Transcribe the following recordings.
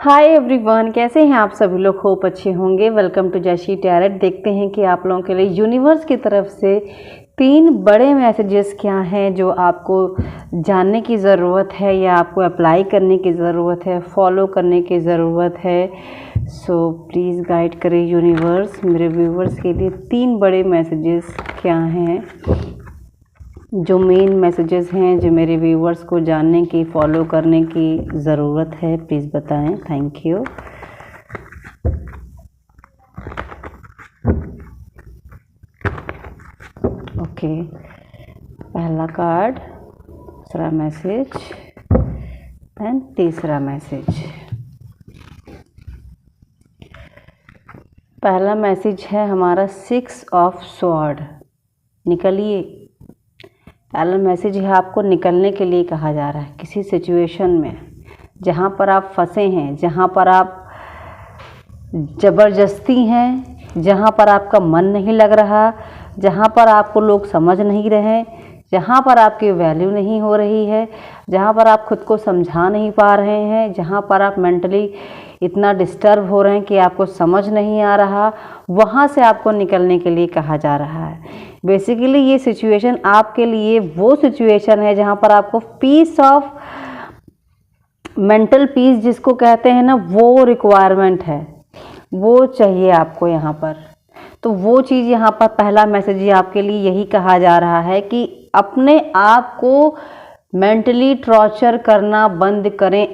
Hi everyone, कैसे हैं आप सभी लोग? होप अच्छे होंगे। वेलकम टू जैशी टैरेट। देखते हैं कि आप लोगों के लिए यूनिवर्स की तरफ से 3 बड़े मैसेजेस क्या हैं जो आपको जानने की ज़रूरत है या आपको अप्लाई करने की ज़रूरत है, फॉलो करने की ज़रूरत है। सो प्लीज़ गाइड करें यूनिवर्स। मेरे व्यूवर्स के लिए 3 बड़े मैसेजेस क्या हैं, जो मेन मैसेजेस हैं जो मेरे व्यूवर्स को जानने की, फॉलो करने की ज़रूरत है, प्लीज़ बताएं। Thank you. ओके, पहला कार्ड, दूसरा मैसेज एंड तीसरा मैसेज। पहला मैसेज है हमारा 6 ऑफ स्वॉर्ड। निकलिए। पहला मैसेज है आपको निकलने के लिए कहा जा रहा है किसी सिचुएशन में जहाँ पर आप फंसे हैं, जहाँ पर आप ज़बरदस्ती हैं, जहाँ पर आपका मन नहीं लग रहा, जहाँ पर आपको लोग समझ नहीं रहे, जहाँ पर आपकी वैल्यू नहीं हो रही है, जहाँ पर आप खुद को समझा नहीं पा रहे हैं, जहाँ पर आप मेंटली इतना डिस्टर्ब हो रहे हैं कि आपको समझ नहीं आ रहा, वहाँ से आपको निकलने के लिए कहा जा रहा है। बेसिकली ये सिचुएशन आपके लिए वो सिचुएशन है जहाँ पर आपको पीस ऑफ मेंटल पीस जिसको कहते हैं ना, वो रिक्वायरमेंट है, वो चाहिए आपको यहाँ पर। तो वो चीज़ यहाँ पर पहला मैसेज ही आपके लिए यही कहा जा रहा है कि अपने आप को मेंटली टॉर्चर करना बंद करें।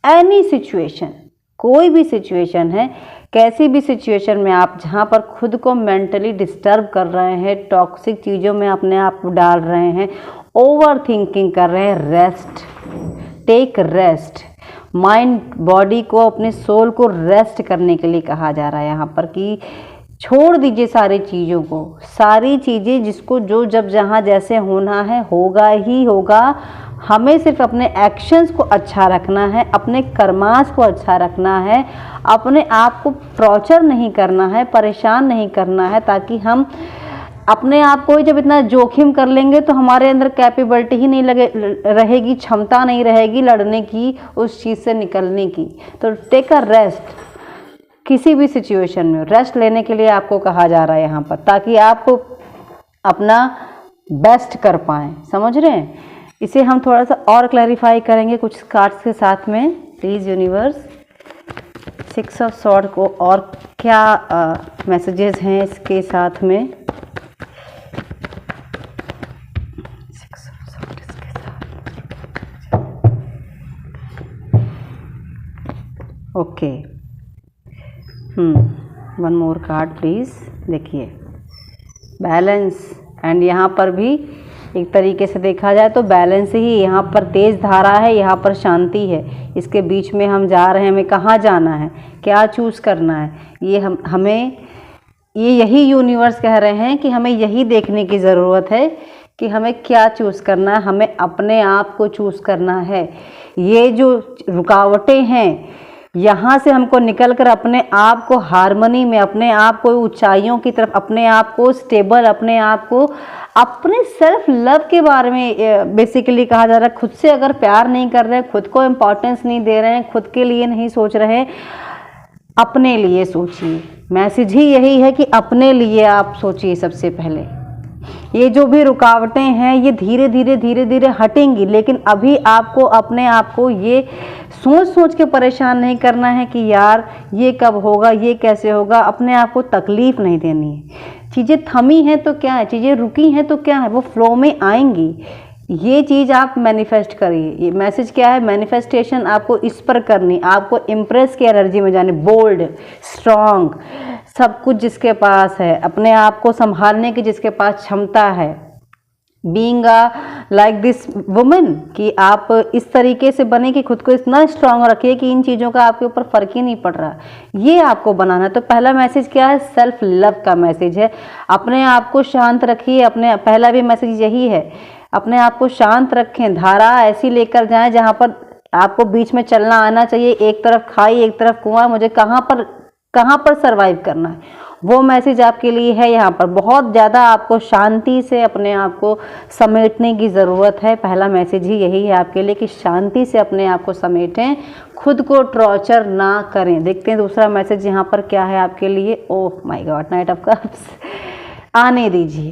एनी सिचुएशन, कोई भी सिचुएशन है, कैसी भी सिचुएशन में आप जहाँ पर खुद को मेंटली डिस्टर्ब कर रहे हैं, टॉक्सिक चीज़ों में अपने आप को डाल रहे हैं, ओवर थिंकिंग कर रहे हैं, rest, take rest. Mind, body को, अपने सोल को रेस्ट करने के लिए कहा जा रहा है यहाँ पर कि छोड़ दीजिए सारी चीज़ों को, सारी चीज़ें जिसको जो जब जहाँ जैसे होना है होगा ही होगा। हमें सिर्फ अपने एक्शंस को अच्छा रखना है, अपने कर्मास को अच्छा रखना है, अपने आप को टॉर्चर नहीं करना है, परेशान नहीं करना है, ताकि हम अपने आप को जब इतना जोखिम कर लेंगे तो हमारे अंदर कैपेबिलिटी ही नहीं रहेगी, क्षमता नहीं रहेगी लड़ने की, उस चीज़ से निकलने की। तो टेक अ रेस्ट। किसी भी सिचुएशन में रेस्ट लेने के लिए आपको कहा जा रहा है यहाँ पर, ताकि आप अपना बेस्ट कर पाएँ। समझ रहे हैं? इसे हम थोड़ा सा और क्लैरिफाई करेंगे कुछ कार्ड्स के साथ में। प्लीज़ यूनिवर्स, 6 ऑफ स्वॉर्ड को और क्या मैसेजेस हैं इसके साथ में। 6 ऑफ स्वॉर्ड इसके साथ। Okay, one more card please. देखिए, बैलेंस, एंड यहाँ पर भी एक तरीके से देखा जाए तो बैलेंस ही। यहाँ पर तेज धारा है, यहाँ पर शांति है। इसके बीच में हम जा रहे हैं, हमें कहाँ जाना है, क्या चूज़ करना है, ये हमें यही यूनिवर्स कह रहे हैं कि हमें यही देखने की ज़रूरत है कि हमें क्या चूज़ करना है, हमें अपने आप को चूज़ करना है। ये जो रुकावटें हैं, यहाँ से हमको निकलकर अपने आप को हार्मनी में, अपने आप को ऊंचाइयों की तरफ, अपने आप को स्टेबल, अपने आप को, अपने सेल्फ लव के बारे में बेसिकली कहा जा रहा है। खुद से अगर प्यार नहीं कर रहे हैं, खुद को इम्पोर्टेंस नहीं दे रहे हैं, खुद के लिए नहीं सोच रहे, अपने लिए सोचिए। मैसेज ही यही है कि अपने लिए आप सोचिए सबसे पहले। ये जो भी रुकावटें हैं ये धीरे धीरे हटेंगी, लेकिन अभी आपको अपने आप को ये सोच सोच के परेशान नहीं करना है कि यार ये कब होगा, ये कैसे होगा। अपने आप को तकलीफ़ नहीं देनी है। चीज़ें थमी हैं तो क्या है, चीज़ें रुकी हैं तो क्या है, वो फ्लो में आएंगी। ये चीज़ आप मैनिफेस्ट करिए। ये मैसेज क्या है? मैनिफेस्टेशन आपको इस पर करनी, आपको इम्प्रेस की एनर्जी में जाने, बोल्ड, स्ट्रॉन्ग, सब कुछ जिसके पास है, अपने आप को संभालने की जिसके पास क्षमता है, बीइंग लाइक दिस वुमेन, कि आप इस तरीके से बने कि खुद को इतना स्ट्रांग रखिए कि इन चीज़ों का आपके ऊपर फ़र्क ही नहीं पड़ रहा। ये आपको बनाना है। तो पहला मैसेज क्या है? सेल्फ लव का मैसेज है। अपने आप को शांत रखिए। अपने पहला भी मैसेज यही है, अपने आप को शांत रखें। धारा ऐसी लेकर जाएं जहाँ पर आपको बीच में चलना आना चाहिए। एक तरफ खाई, एक तरफ कुआं, मुझे कहाँ पर सर्वाइव करना है, वो मैसेज आपके लिए है। यहाँ पर बहुत ज़्यादा आपको शांति से अपने आप को समेटने की ज़रूरत है। पहला मैसेज ही यही है आपके लिए कि शांति से अपने आप को समेटें, खुद को टॉर्चर ना करें। देखते हैं दूसरा मैसेज यहाँ पर क्या है आपके लिए। Oh my God, night of cups. आने दीजिए,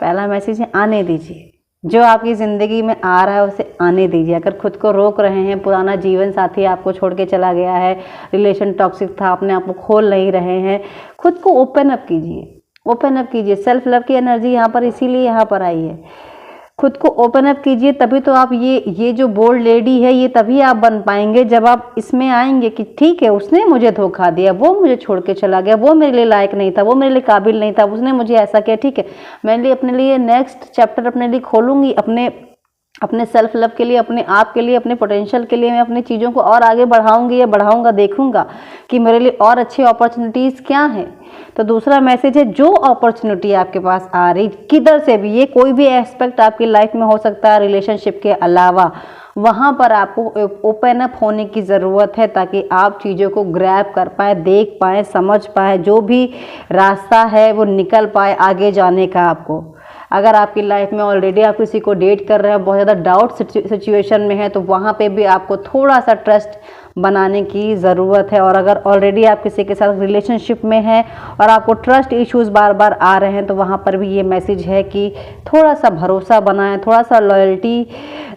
पहला मैसेज है आने दीजिए। जो आपकी ज़िंदगी में आ रहा है उसे आने दीजिए। अगर खुद को रोक रहे हैं, पुराना जीवन साथी आपको छोड़ के चला गया है, रिलेशन टॉक्सिक था, अपने आप को खोल नहीं रहे हैं, खुद को ओपन अप कीजिए, ओपन अप कीजिए। सेल्फ लव की एनर्जी यहाँ पर इसीलिए यहाँ पर आई है। खुद को ओपन अप कीजिए, तभी तो आप ये जो बोल्ड लेडी है ये तभी आप बन पाएंगे जब आप इसमें आएंगे कि ठीक है, उसने मुझे धोखा दिया, वो मुझे छोड़ के चला गया, वो मेरे लिए लायक नहीं था, वो मेरे लिए काबिल नहीं था, उसने मुझे ऐसा किया। ठीक है, मैं अपने लिए नेक्स्ट चैप्टर अपने लिए खोलूंगी, अपने सेल्फ लव के लिए, अपने आप के लिए, अपने पोटेंशियल के लिए मैं अपनी चीज़ों को और आगे बढ़ाऊंगी या बढ़ाऊंगा, देखूंगा कि मेरे लिए और अच्छी अपॉर्चुनिटीज़ क्या हैं। तो दूसरा मैसेज है, जो अपॉर्चुनिटी आपके पास आ रही किधर से भी, ये कोई भी एस्पेक्ट आपकी लाइफ में हो सकता है रिलेशनशिप के अलावा, वहाँ पर आपको ओपन अप होने की ज़रूरत है ताकि आप चीज़ों को ग्रैब कर पाए, देख पाए, समझ पाए, जो भी रास्ता है वो निकल पाए आगे जाने का आपको। अगर आपकी लाइफ में ऑलरेडी आप किसी को डेट कर रहे हैं, बहुत ज़्यादा डाउट सिचुएशन में है, तो वहाँ पे भी आपको थोड़ा सा ट्रस्ट बनाने की ज़रूरत है। और अगर ऑलरेडी आप किसी के साथ रिलेशनशिप में हैं और आपको ट्रस्ट इश्यूज़ बार बार आ रहे हैं, तो वहाँ पर भी ये मैसेज है कि थोड़ा सा भरोसा बनाएं, थोड़ा सा लॉयल्टी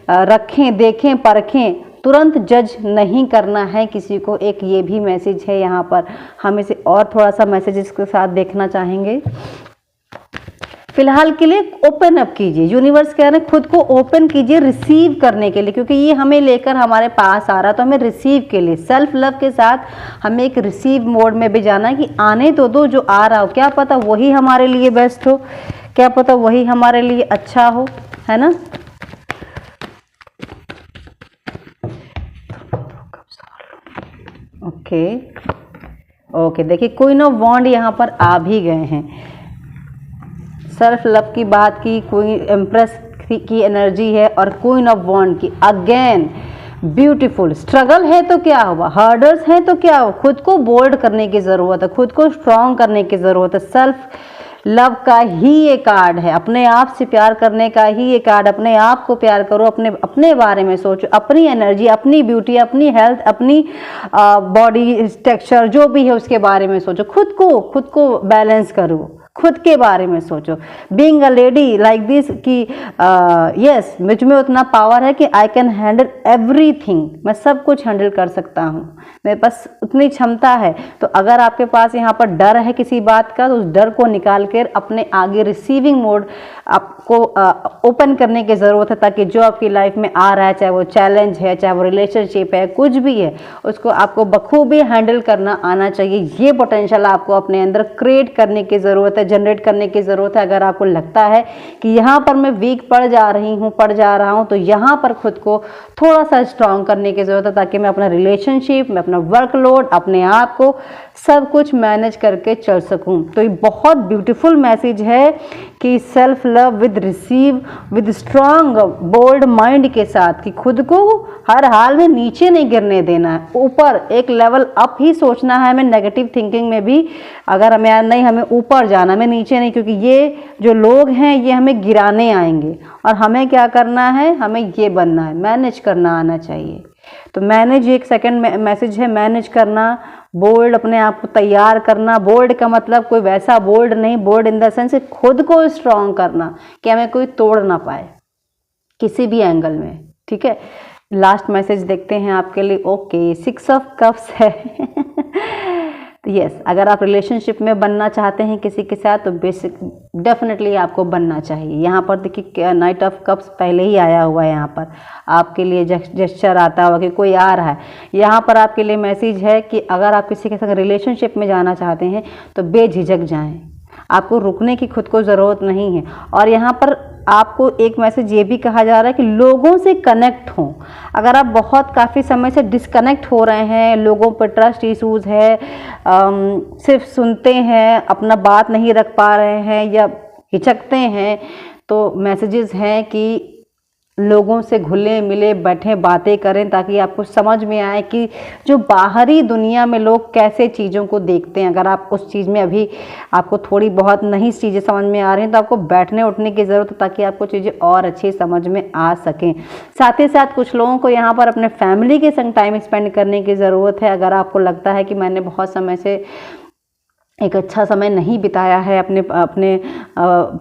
रखें, देखें, परखें, तुरंत जज नहीं करना है किसी को। एक ये भी मैसेज है यहाँ पर। हम इसे और थोड़ा सा मैसेजेस के साथ देखना चाहेंगे। फिलहाल के लिए ओपन अप कीजिए, यूनिवर्स कह रहे हैं खुद को ओपन कीजिए रिसीव करने के लिए, क्योंकि ये हमें लेकर हमारे पास आ रहा, तो हमें रिसीव के लिए सेल्फ लव के साथ हमें एक रिसीव मोड में भी जाना है कि आने तो दो जो आ रहा हो, क्या पता वही हमारे लिए बेस्ट हो, क्या पता वही हमारे लिए अच्छा हो, है ना। ओके, देखिए क्वीन ऑफ वॉन्ड यहाँ पर आ भी गए हैं। सेल्फ लव की बात की, क्वीन एम्प्रेस की एनर्जी है और क्वीन ऑफ वॉन्ड की। Again beautiful. स्ट्रगल है तो क्या हुआ, हर्डर्स हैं तो क्या हुआ, खुद को बोल्ड करने की ज़रूरत है, खुद को स्ट्रॉन्ग करने की ज़रूरत है। सेल्फ लव का ही ये कार्ड है, अपने आप से प्यार करने का ही ये कार्ड। अपने आप को प्यार करो, अपने बारे में सोचो, अपनी एनर्जी, अपनी ब्यूटी, अपनी हेल्थ, अपनी बॉडी टेक्सचर जो भी है उसके बारे में सोचो। खुद को बैलेंस करो, खुद के बारे में सोचो। Being a lady like this कि यस, मुझ में उतना पावर है कि आई कैन हैंडल एवरीथिंग, मैं सब कुछ हैंडल कर सकता हूँ, मेरे पास उतनी क्षमता है। तो अगर आपके पास यहाँ पर डर है किसी बात का, तो उस डर को निकाल कर अपने आगे रिसीविंग मोड आपको ओपन करने की ज़रूरत है, ताकि जो आपकी लाइफ में आ रहा है, चाहे वो चैलेंज है, चाहे वो रिलेशनशिप है, कुछ भी है, उसको आपको बखूबी हैंडल करना आना चाहिए। ये पोटेंशियल आपको अपने अंदर क्रिएट करने की ज़रूरत है, जनरेट करने की ज़रूरत है। अगर आपको लगता है कि यहाँ पर मैं वीक पड़ जा रहा हूँ, तो यहाँ पर खुद को थोड़ा सा स्ट्रॉन्ग करने की ज़रूरत है, ताकि मैं अपना रिलेशनशिप, मैं अपना वर्कलोड, अपने आप को सब कुछ मैनेज करके चल सकूं। तो ये बहुत ब्यूटीफुल मैसेज है कि self love with receive with strong bold mind के साथ, कि खुद को हर हाल में नीचे नहीं गिरने देना है, ऊपर एक लेवल अप ही सोचना है हमें। नेगेटिव थिंकिंग में भी अगर हमें ऊपर जाना, हमें नीचे नहीं, क्योंकि ये जो लोग हैं ये हमें गिराने आएंगे और हमें क्या करना है, हमें ये बनना है, मैनेज करना आना चाहिए। तो मैनेज, एक सेकंड मैसेज है, मैनेज करना, बोल्ड, अपने आप को तैयार करना। बोल्ड का मतलब कोई वैसा बोल्ड नहीं, बोल्ड इन द सेंस खुद को स्ट्रॉन्ग करना कि हमें कोई तोड़ ना पाए किसी भी एंगल में। ठीक है, लास्ट मैसेज देखते हैं आपके लिए। ओके, 6 ऑफ कप्स है। यस, अगर आप रिलेशनशिप में बनना चाहते हैं किसी के साथ, तो बेसिक डेफिनेटली आपको बनना चाहिए। यहाँ पर देखिए नाइट ऑफ कप्स पहले ही आया हुआ है, यहाँ पर आपके लिए जेस्चर आता हुआ कि कोई आ रहा है। यहाँ पर आपके लिए मैसेज है कि अगर आप किसी के साथ रिलेशनशिप में जाना चाहते हैं तो बेझिझक जाएं, आपको रुकने की खुद को ज़रूरत नहीं है। और यहाँ पर आपको एक मैसेज ये भी कहा जा रहा है कि लोगों से कनेक्ट हों। अगर आप बहुत काफ़ी समय से डिस्कनेक्ट हो रहे हैं, लोगों पर ट्रस्ट इश्यूज़ है, सिर्फ सुनते हैं, अपना बात नहीं रख पा रहे हैं या हिचकते हैं, तो मैसेजेस हैं कि लोगों से घुले मिले बैठे बातें करें, ताकि आपको समझ में आए कि जो बाहरी दुनिया में लोग कैसे चीज़ों को देखते हैं। अगर आप उस चीज़ में अभी आपको थोड़ी बहुत नई चीज़ें समझ में आ रही हैं तो आपको बैठने उठने की ज़रूरत है, ताकि आपको चीज़ें और अच्छी समझ में आ सकें। साथ ही साथ कुछ लोगों को यहाँ पर अपने फैमिली के संग टाइम स्पेंड करने की ज़रूरत है। अगर आपको लगता है कि मैंने बहुत समय से एक अच्छा समय नहीं बिताया है अपने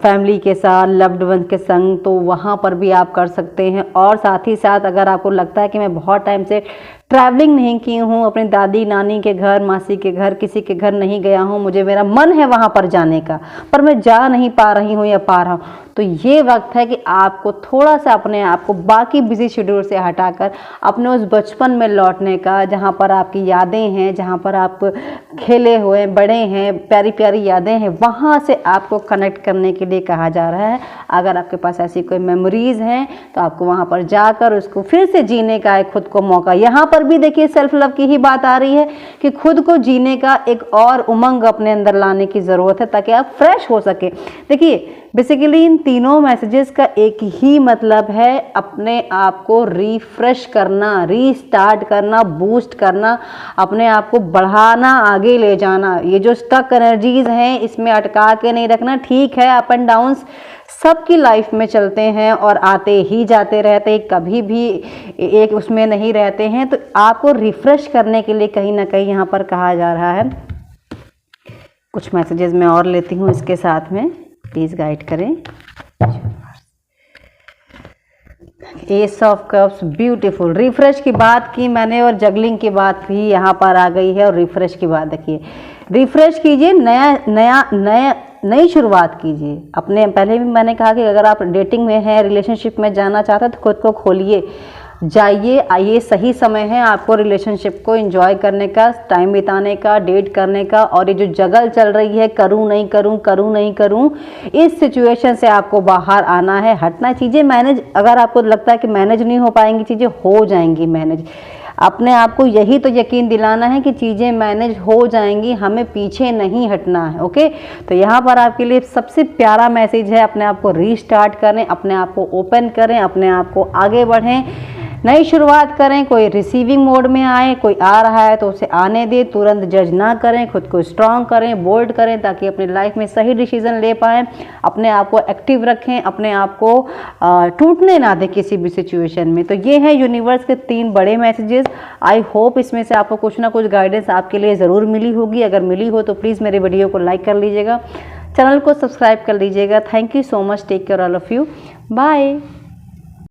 फैमिली के साथ, लव्ड वन के संग, तो वहाँ पर भी आप कर सकते हैं। और साथ ही साथ अगर आपको लगता है कि मैं बहुत टाइम से ट्रैवलिंग नहीं की हूँ, अपनी दादी नानी के घर, मासी के घर, किसी के घर नहीं गया हूँ, मुझे मेरा मन है वहाँ पर जाने का, पर मैं जा नहीं पा रही हूँ या पा रहा हूँ, तो ये वक्त है कि आपको थोड़ा सा अपने आप को बाकी बिजी शेड्यूल से हटाकर अपने उस बचपन में लौटने का, जहाँ पर आपकी यादें हैं, जहाँ पर आप खेले हुए बड़े हैं, प्यारी प्यारी यादें हैं, वहाँ से आपको कनेक्ट करने के लिए कहा जा रहा है। अगर आपके पास ऐसी कोई मेमोरीज़ हैं तो आपको वहाँ पर जाकर उसको फिर से जीने का एक खुद को मौका। यहाँ पर भी देखिए सेल्फ लव की ही बात आ रही है कि खुद को जीने का एक और उमंग अपने अंदर लाने की ज़रूरत है, ताकि आप फ्रेश हो सके। देखिए बेसिकली इन तीनों मैसेजेस का एक ही मतलब है, अपने आप को रिफ्रेश करना, रीस्टार्ट करना, बूस्ट करना, अपने आप को बढ़ाना, आगे ले जाना। ये जो स्टक एनर्जीज हैं इसमें अटका के नहीं रखना। ठीक है, अप एंड डाउन्स सबकी लाइफ में चलते हैं और आते ही जाते रहते हैं, कभी भी एक उसमें नहीं रहते हैं। तो आपको रिफ्रेश करने के लिए कहीं ना कहीं यहाँ पर कहा जा रहा है। कुछ मैसेजेस मैं और लेती हूँ इसके साथ में, प्लीज़ गाइड करें। S of cups, beautiful. Refresh की बात की मैंने और जगलिंग की बात भी यहाँ पर आ गई है। और रिफ्रेश की बात देखिए, रिफ्रेश कीजिए, नई शुरुआत कीजिए अपने। पहले भी मैंने कहा कि अगर आप डेटिंग में हैं, रिलेशनशिप में जाना चाहते हैं तो खुद को खोलिए, जाइए, आइए। सही समय है आपको रिलेशनशिप को एंजॉय करने का, टाइम बिताने का, डेट करने का। और ये जो जगल चल रही है, करूं नहीं करूं, करूं नहीं करूं, इस सिचुएशन से आपको बाहर आना है, हटना। चीज़ें मैनेज, अगर आपको लगता है कि मैनेज नहीं हो पाएंगी, चीज़ें हो जाएंगी मैनेज। अपने आप को यही तो यकीन दिलाना है कि चीज़ें मैनेज हो जाएंगी, हमें पीछे नहीं हटना है। ओके, तो यहाँ पर आपके लिए सबसे प्यारा मैसेज है, अपने आप को रीस्टार्ट करें, अपने आप को ओपन करें, अपने आप को आगे बढ़ें, नई शुरुआत करें। कोई रिसीविंग मोड में आए, कोई आ रहा है तो उसे आने दे, तुरंत जज ना करें, खुद को स्ट्रांग करें, बोल्ड करें, ताकि अपनी लाइफ में सही डिसीजन ले पाएँ। अपने आप को एक्टिव रखें, अपने आप को टूटने ना दें किसी भी सिचुएशन में। तो ये है यूनिवर्स के 3 बड़े मैसेजेस। आई होप इसमें से आपको कुछ ना कुछ गाइडेंस आपके लिए ज़रूर मिली होगी। अगर मिली हो तो प्लीज़ मेरे वीडियो को लाइक कर लीजिएगा, चैनल को सब्सक्राइब कर लीजिएगा। Thank you so much, take care all of you, bye.